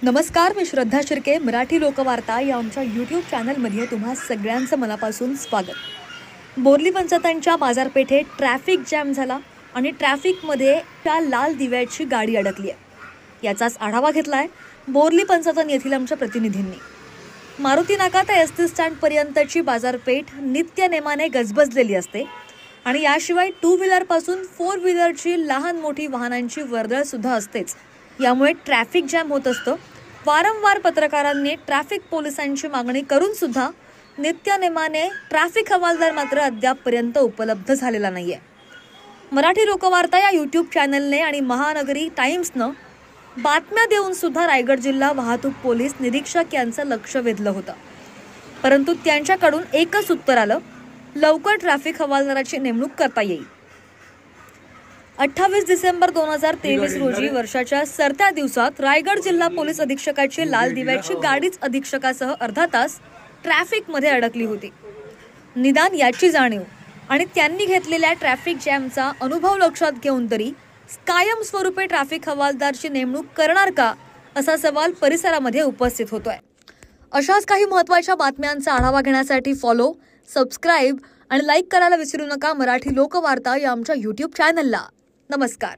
नमस्कार, मी श्रद्धा शिर्के. मराठी लोकवार्ता या आमच्या यूट्यूब चॅनलमध्ये तुम्हा सगळ्यांचं मनापासून स्वागत. बोर्ली पंचायतांच्या बाजारपेठेत ट्रॅफिक जॅम झाला आणि ट्रॅफिकमध्ये त्या लाल दिव्याची गाडी अडकली आहे. याचाच आढावा घेतलाय बोर्ली पंचायत येथील आमच्या प्रतिनिधींनी. मारुती नाका ते एसटी स्टँडपर्यंतची बाजारपेठ नित्यनेमाने गजबजलेली असते आणि याशिवाय 2 व्हीलरपासून 4 व्हीलरची लहान मोठी वाहनांची वर्दळ सुद्धा असतेच. यामुळे ट्रॅफिक जॅम होत असतं. वारंवार पत्रकारांनी ट्रॅफिक पोलिसांची मागणी करून सुद्धा नित्यनेमाने ट्रॅफिक हवालदार मात्र अद्यापपर्यंत उपलब्ध झालेला नाहीये. मराठी लोकवार्ता या यूट्यूब चॅनलने आणि महानगरी टाइम्सनं बातम्या देऊन सुद्धा रायगड जिल्हा वाहतूक पोलीस निरीक्षक यांचं लक्ष वेधलं होतं, परंतु त्यांच्याकडून एकच उत्तर आलं, लवकर ट्रॅफिक हवालदाराची नेमणूक करता येईल. 28 डिसेंबर 2023 रोजी वर्षाच्या सरत्या दिवसात रायगड जिल्हा पोलीस अधीक्षकाची लाल दिव्याची गाडीच अधीक्षकासह अर्धा तास ट्रॅफिकमध्ये अडकली होती. निदान याची जाणीव आणि त्यांनी घेतलेल्या ट्रॅफिक जॅमचा अनुभव लक्षात घेऊन तरी कायमस्वरूपी ट्रॅफिक हवालदारची नेमणूक करणार का, असा सवाल परिसरामध्ये उपस्थित होतोय. अशाच काही महत्त्वाच्या बातम्यांचा आढावा घेण्यासाठी फॉलो, सबस्क्राईब आणि लाईक करायला विसरू नका मराठी लोकवार्ता या आमच्या यूट्यूब चॅनलला. नमस्कार.